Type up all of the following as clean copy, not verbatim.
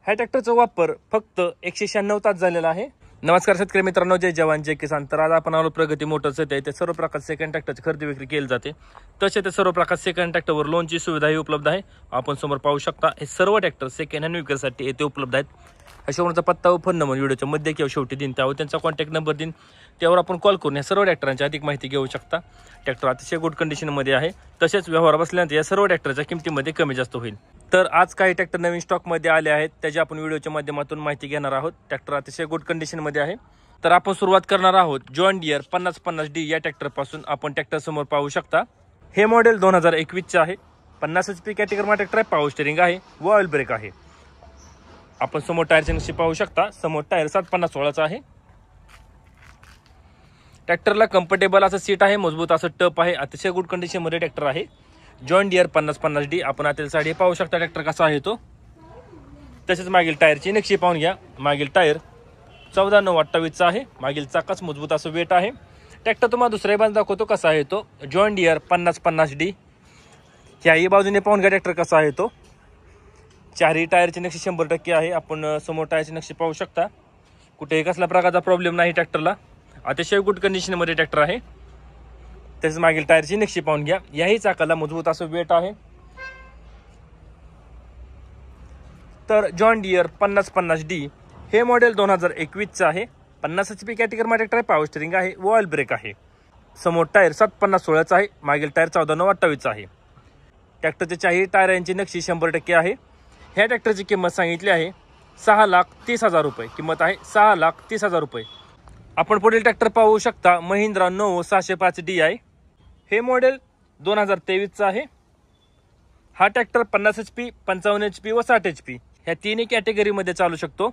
ह्या ट्रॅक्टरचा वापर फक्त 196 तास झालेला आहे। नमस्कार शेतकरी मित्रांनो, जय जवान जय किसान। तर आज आपण आलो प्रगती मोटर्स येथे। ते सर्व प्रकारचे सेकंड ट्रॅक्टरची खरेदी विक्री केली जाते। तसे ते सर्व प्रकारचे सेकंड ट्रॅक्टरवर लोनची सुविधाही उपलब्ध आहे। आपण समोर पाहू शकता हे सर्व ट्रॅक्टर सेकंड हँड विक्रीसाठी येथे उपलब्ध आहेत। अशावरचा पत्ता व फोन नंबर व्हिडिओच्या मध्ये किंवा शेवटी दिन, त्यावर त्यांचा कॉन्टॅक्ट नंबर दिन, त्यावर आपण कॉल करून या सर्व ट्रॅक्टरांची अधिक माहिती घेऊ शकता। ट्रॅक्टर अतिशय गुड कंडिशनमध्ये आहे। तसेच व्यवहार बसल्यानंतर या सर्व ट्रॅक्टरच्या किमतीमध्ये कमी जास्त होईल। तर आज काही ट्रॅक्टर नवीन स्टॉकमध्ये आले आहेत, त्याची आपण व्हिडिओच्या माध्यमातून माहिती घेणार आहोत। ट्रॅक्टर अतिशय गुड कंडिशनमध्ये आहे। तर आपण सुरुवात करणार आहोत जॉन डियर 5050D या ट्रॅक्टर पासून। आपण ट्रॅक्टर समोर पाहू शकता हे मॉडेल 2021 चे आहे। 50 HP कॅटेगरीचा ट्रॅक्टर आहे। पॉवर स्टीअरिंग आहे व ऑइल ब्रेक आहे। आपण समोर टायरचे नक्षी पाहू शकता। समोर टायर 750/16 चा आहे। ट्रॅक्टरला कम्फर्टेबल असं सीट आहे, मजबूत असं टप आहे। अतिशय गुड कंडिशन मध्ये ट्रॅक्टर आहे जॉन डियर 5050D। आपण आतील साइड पाहू शकता ट्रॅक्टर कसा आहे तो। तसेच मागील टायरची नक्षी पाहून घ्या। मागील टायर 14/9/28 चा आहे। मागील चाकच मजबूत असं वेट आहे। ट्रॅक्टर तुम्हाला दुसऱ्या बाजूने दाखवतो कसा आहे तो जॉन डियर 5050D। ह्याही बाजूने पाहून घ्या ट्रॅक्टर कसा आहे तो। चारही टायरची नक्षी 100% आहे। आपण समोर टायरची नक्षी पाहू शकता, कुठेही कसला प्रकारचा प्रॉब्लेम नाही ट्रॅक्टरला। अतिशय गुड कंडिशन मध्ये ट्रॅक्टर आहे। तसेच मागील टायरची नक्षी पाहून घ्या। याही चाकाला मजबूत असं वेट आहे। तर जॉन डियर 5050D हे मॉडेल 2021 चे आहे। 50 HP कॅटेगरीचा ट्रॅक्टर आहे। पॉवर स्टीअरिंग आहे व ऑइल ब्रेक आहे। समोर टायर 750/16 चा आहे। मागील टायर 14/9/28 चा आहे। ट्रॅक्टरच्या चारही टायरांची नक्षी 100% आहे। ह्या ट्रॅक्टरची किंमत सांगितली आहे 6,30,000 रुपये। किंमत आहे 6,30,000 रुपये। आपण पुढील ट्रॅक्टर पाहू शकता महिंद्रा नोवो 605DI। हे मॉडेल 2023 चा आहे। हा ट्रॅक्टर 50 HP 55 HP व 60 HP ह्या तिन्ही कॅटेगरीमध्ये चालू शकतो।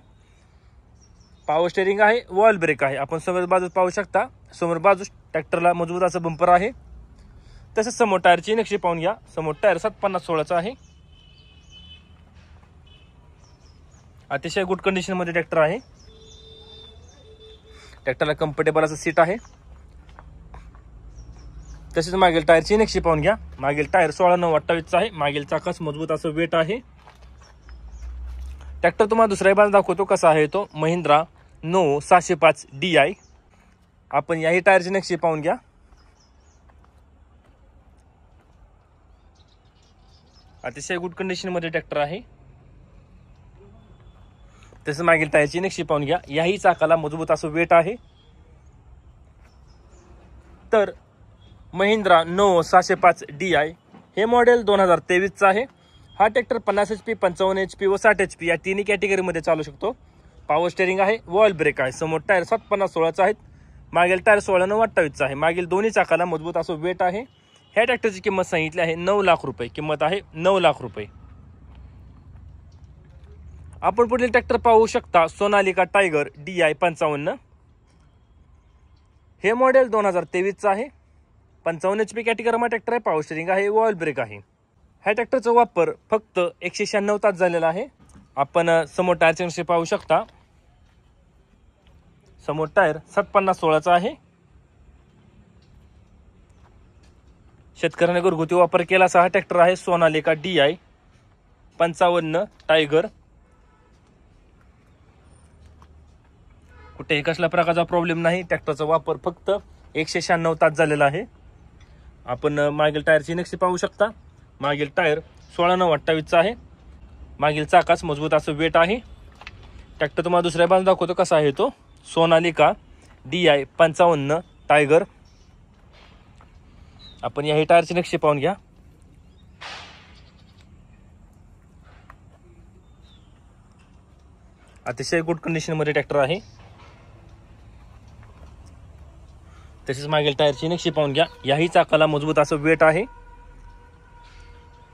पॉवर स्टीअरिंग आहे व ऑइल ब्रेक आहे। आपण समोर बाजूस पाहू शकता, समोर बाजूस ट्रॅक्टरला मजबूत असं बंपर आहे। तसेच समोर टायरची नक्षी पाहून घ्या। समोर टायर 750/16 चा आहे। अतिशय गुड कंडिशन मध्ये ट्रॅक्टर आहे। ट्रॅक्टरला कम्फर्टेबल असं सीट आहे। तसेच मागील टायरची नक्षी पाहून घ्या। मागील टायर 16/9/28 चा आहे। मागील चाकच मजबूत असं वेट आहे। ट्रॅक्टर तुम्हाला दुसऱ्या बाजूने दाखवतो कसा आहे तो महिंद्रा नोवो 605DI। आपण याही टायरची नक्षी पाहून घ्या। अतिशय गुड कंडिशन मध्ये ट्रॅक्टर आहे। तसेच मागील टायरची नक्षी पाहून घ्या। याही चाकाला मजबूत असं वेट आहे। तर महिंद्रा नोवो 605DI हे मॉडेल 2023 चा आहे। हा ट्रॅक्टर 50 HP 55 HP व 60 HP या तिन्ही कॅटेगरीमध्ये चालू शकतो। पॉवर स्टीअरिंग आहे व ऑइल ब्रेक आहे। समोर टायर 750/16 चा आहे। मागील टायर 16/9/28 चा आहे। मागील दोन्ही चाकाला मजबूत असं वेट आहे। ह्या ट्रॅक्टरची किंमत सांगितली आहे 9 लाख रुपये। किंमत आहे 9 लाख रुपये। आपण पुढील ट्रॅक्टर पाहू शकता सोनालिका टायगर DI 55। हे मॉडेल 2023 चा आहे। 55 HP कॅटेगरीचा ट्रॅक्टर आहे। पॉवर स्टीअरिंग आहे व ऑइल ब्रेक आहे। ह्या ट्रॅक्टरचा वापर फक्त 196 तास झालेला आहे। आपण समोर टायरचे नक्षी पाहू शकता। समोर टायर 750/16 चा आहे। शेतकऱ्याने घरगुती वापर केला असा हा ट्रॅक्टर आहे सोनालिका DI 55 टायगर। कुठेही कसल्या प्रकारचा प्रॉब्लेम नाही। ट्रॅक्टरचा वापर फक्त 196 तास झालेला आहे। आपण मागील टायरची नक्षी पाहू शकता। मागील टायर 16/9/28 चा आहे। मागील चाकाच मजबूत असं वेट आहे। ट्रॅक्टर तुम्हाला दुसऱ्या बाजूने दाखवतो कसा आहे तो सोनालिका DI 55 टायगर। आपण याही टायरची नक्षी पाहून घ्या। अतिशय गुड कंडिशन मध्ये ट्रॅक्टर आहे। तसेच मागील टायरची नक्षी पाहून घ्या। याही चाकाला मजबूत असं वेट आहे।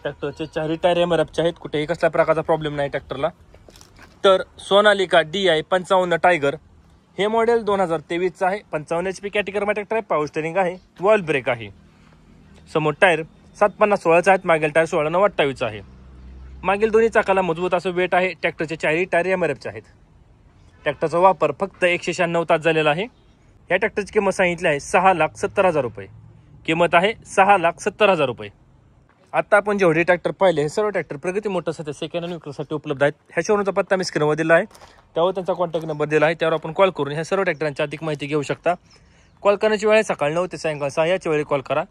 ट्रॅक्टरचे चारही टायर MRF चे आहेत। कुठेही कसल्या प्रकारचा प्रॉब्लेम नाही ट्रॅक्टरला। तर सोनालिका DI 55 टायगर हे मॉडेल 2023 चा आहे। 55 HP कॅटेगरीचा ट्रॅक्टर आहे। पॉवर स्टीअरिंग आहे व ऑइल ब्रेक आहे। समोर टायर 750/16 चा आहे। मागील टायर 16/9/28 चा आहे। मागील दोन्ही चाकाला मजबूत असं वेट आहे। ट्रॅक्टरचे चारही टायर MRF चे आहेत। ट्रॅक्टरचा वापर फक्त 196 तास झालेला आहे। या ट्रॅक्टरची किंमत सांगितली आहे 6,70,000 रुपये। किंमत आहे 6,70,000 रुपये। आता आपण जेवढे ट्रॅक्टर पाहिले हे सर्व ट्रॅक्टर प्रगती मोटरसाठी सेकंड हँड विक्रीसाठी उपलब्ध आहेत. ह्या शोरूमचा पत्ता मी स्क्रीनवर दिला आहे, त्यावर त्यांचा कॉन्टॅक्ट नंबर दिला आहे, त्यावर आपण कॉल करून ह्या सर्व ट्रॅक्टरांची अधिक माहिती घेऊ शकता. कॉल करण्याची वेळ आहे सकाळी 9 ते सायंकाळी 6 याच्या वेळी कॉल करा.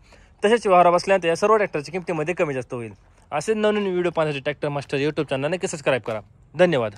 तसेच व्यवहार बसल्यानंतर या सर्व ट्रॅक्टरच्या किमतीमध्ये कमी जास्त होईल. असे नवीन व्हिडिओ पाहण्यासाठी ट्रॅक्टर मास्टर यूट्यूब चॅनल नक्की सबस्क्राईब करा. धन्यवाद.